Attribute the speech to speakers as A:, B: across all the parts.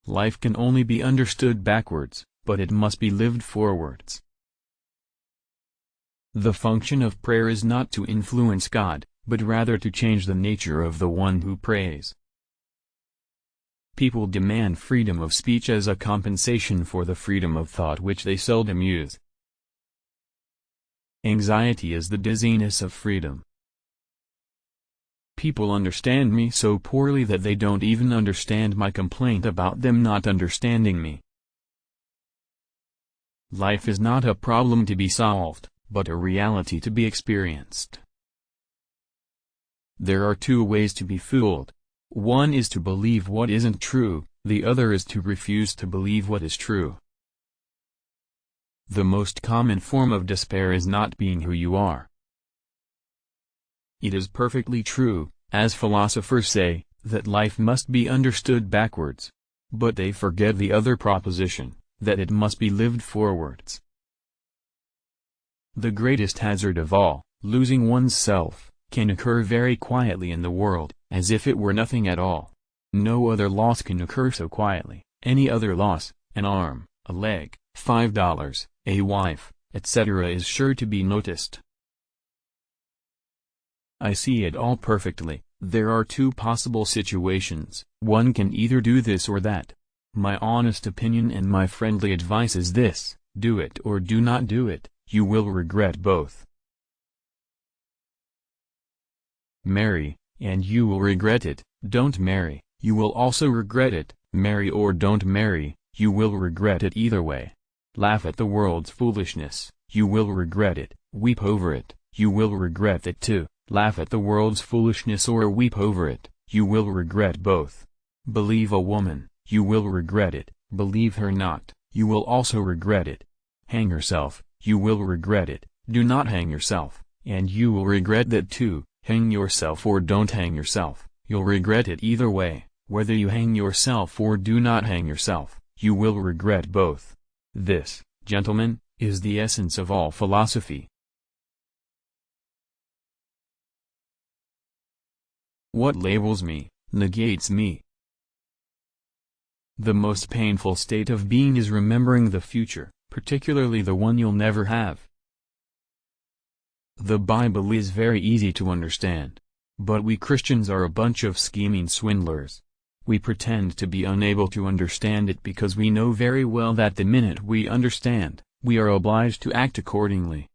A: Life can only be understood backwards, but it must be lived forwards. The function of prayer is not to influence God, but rather to change the nature of the one who prays. People demand freedom of speech as a compensation for the freedom of thought which they seldom use. Anxiety is the dizziness of freedom. People understand me so poorly that they don't even understand my complaint about them not understanding me. Life is not a problem to be solved, but a reality to be experienced. There are two ways to be fooled. One is to believe what isn't true, the other is to refuse to believe what is true. The most common form of despair is not being who you are. It is perfectly true, as philosophers say, that life must be understood backwards. But they forget the other proposition, that it must be lived forwards. The greatest hazard of all, losing one's self, can occur very quietly in the world, as if it were nothing at all. No other loss can occur so quietly. Any other loss, an arm, a leg, $5, a wife, etc., is sure to be noticed. I see it all perfectly. There are two possible situations. One can either do this or that. My honest opinion and my friendly advice is this: do it or do not do it. You will regret both. Marry, and you will regret it. Don't marry, you will also regret it. Marry or don't marry, you will regret it either way. Laugh at the world's foolishness, you will regret it. Weep over it, you will regret it too. Laugh at the world's foolishness or weep over it, you will regret both. Believe a woman, you will regret it. Believe her not, you will also regret it. Hang yourself, you will regret it. Do not hang yourself, and you will regret that too. Hang yourself or don't hang yourself, you'll regret it either way. Whether you hang yourself or do not hang yourself, you will regret both. This, gentlemen, is the essence of all philosophy. What labels me, negates me. The most painful state of being is remembering the future, particularly the one you'll never have. The Bible is very easy to understand. But we Christians are a bunch of scheming swindlers. We pretend to be unable to understand it because we know very well that the minute we understand, we are obliged to act accordingly.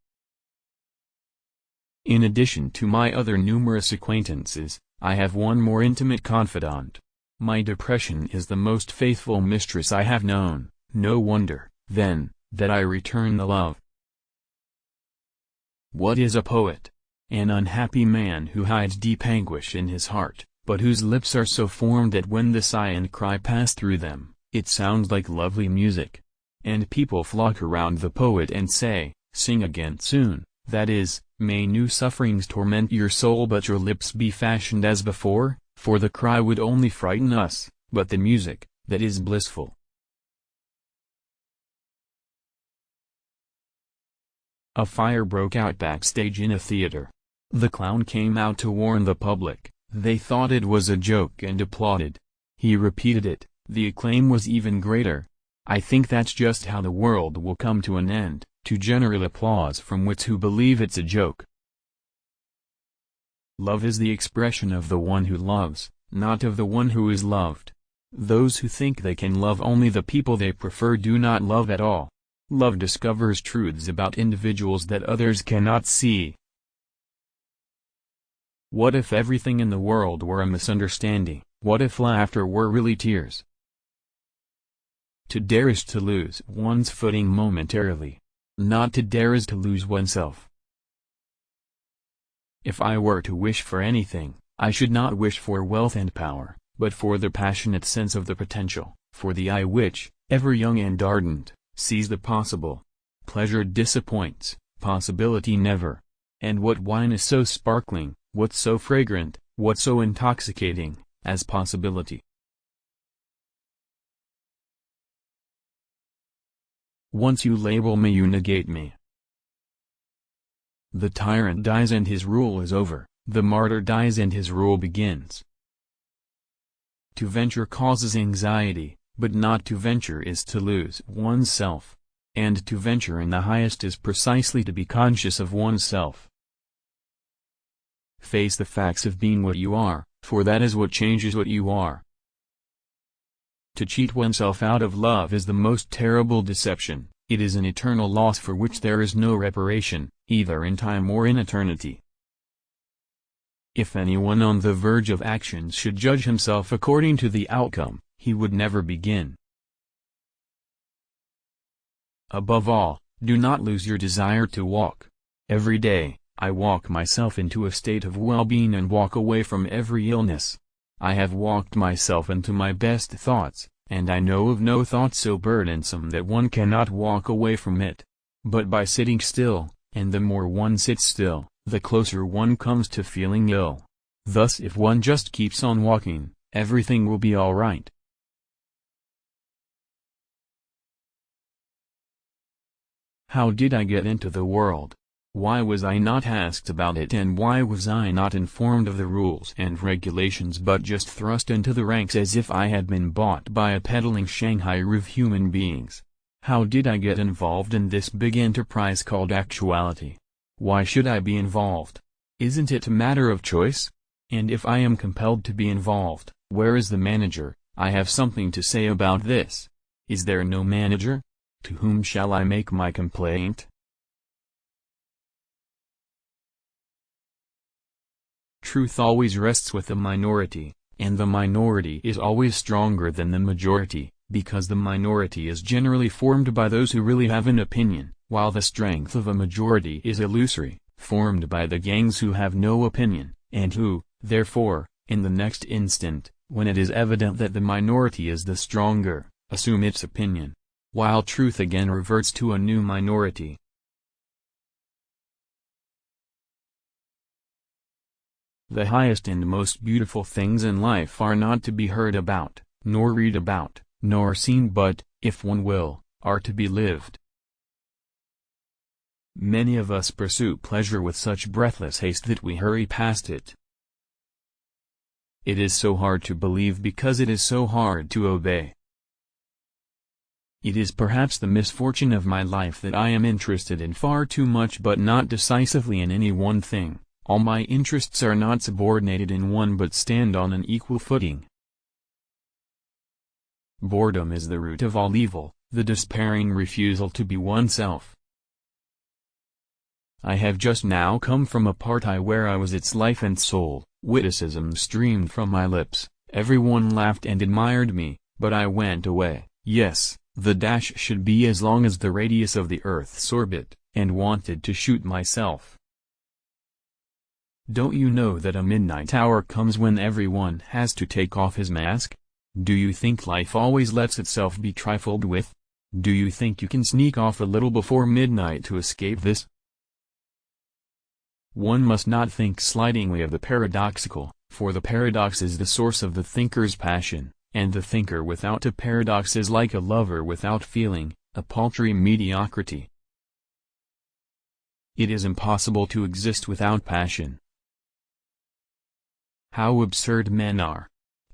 A: In addition to my other numerous acquaintances, I have one more intimate confidant. My depression is the most faithful mistress I have known. No wonder, then, that I return the love. What is a poet? An unhappy man who hides deep anguish in his heart, but whose lips are so formed that when the sigh and cry pass through them, it sounds like lovely music. And people flock around the poet and say, "Sing again soon," that is, may new sufferings torment your soul but your lips be fashioned as before, for the cry would only frighten us, but the music, that is blissful. A fire broke out backstage in a theater. The clown came out to warn the public. They thought it was a joke and applauded. He repeated it, the acclaim was even greater. I think that's just how the world will come to an end, to general applause from wits who believe it's a joke. Love is the expression of the one who loves, not of the one who is loved. Those who think they can love only the people they prefer do not love at all. Love discovers truths about individuals that others cannot see. What if everything in the world were a misunderstanding? What if laughter were really tears? To dare is to lose one's footing momentarily. Not to dare is to lose oneself. If I were to wish for anything, I should not wish for wealth and power, but for the passionate sense of the potential, for the eye which, ever young and ardent, sees the possible. Pleasure disappoints, possibility never. And what wine is so sparkling, what so fragrant, what so intoxicating, as possibility? Once you label me, you negate me. The tyrant dies and his rule is over, the martyr dies and his rule begins. To venture causes anxiety, but not to venture is to lose oneself. And to venture in the highest is precisely to be conscious of oneself. Face the facts of being what you are, for that is what changes what you are. To cheat oneself out of love is the most terrible deception. It is an eternal loss for which there is no reparation, either in time or in eternity. If anyone on the verge of actions should judge himself according to the outcome, he would never begin. Above all, do not lose your desire to walk. Every day, I walk myself into a state of well-being and walk away from every illness. I have walked myself into my best thoughts, and I know of no thought so burdensome that one cannot walk away from it. But by sitting still, and the more one sits still, the closer one comes to feeling ill. Thus if one just keeps on walking, everything will be all right. How did I get into the world? Why was I not asked about it, and why was I not informed of the rules and regulations but just thrust into the ranks as if I had been bought by a peddling Shanghai of human beings? How did I get involved in this big enterprise called actuality? Why should I be involved? Isn't it a matter of choice? And if I am compelled to be involved, where is the manager? I have something to say about this. Is there no manager? To whom shall I make my complaint? Truth always rests with the minority, and the minority is always stronger than the majority, because the minority is generally formed by those who really have an opinion, while the strength of a majority is illusory, formed by the gangs who have no opinion, and who, therefore, in the next instant, when it is evident that the minority is the stronger, assume its opinion, while truth again reverts to a new minority. The highest and most beautiful things in life are not to be heard about, nor read about, nor seen, but, if one will, are to be lived. Many of us pursue pleasure with such breathless haste that we hurry past it. It is so hard to believe because it is so hard to obey. It is perhaps the misfortune of my life that I am interested in far too much but not decisively in any one thing. All my interests are not subordinated in one but stand on an equal footing. Boredom is the root of all evil, the despairing refusal to be oneself. I have just now come from a party where I was its life and soul. Witticisms streamed from my lips, everyone laughed and admired me, but I went away. Yes, the dash should be as long as the radius of the Earth's orbit, and wanted to shoot myself. Don't you know that a midnight hour comes when everyone has to take off his mask? Do you think life always lets itself be trifled with? Do you think you can sneak off a little before midnight to escape this? One must not think slightingly of the paradoxical, for the paradox is the source of the thinker's passion, and the thinker without a paradox is like a lover without feeling, a paltry mediocrity. It is impossible to exist without passion. How absurd men are!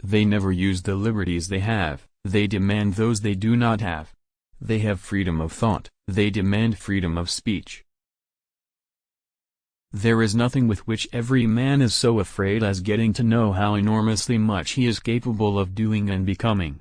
A: They never use the liberties they have, they demand those they do not have. They have freedom of thought, they demand freedom of speech. There is nothing with which every man is so afraid as getting to know how enormously much he is capable of doing and becoming.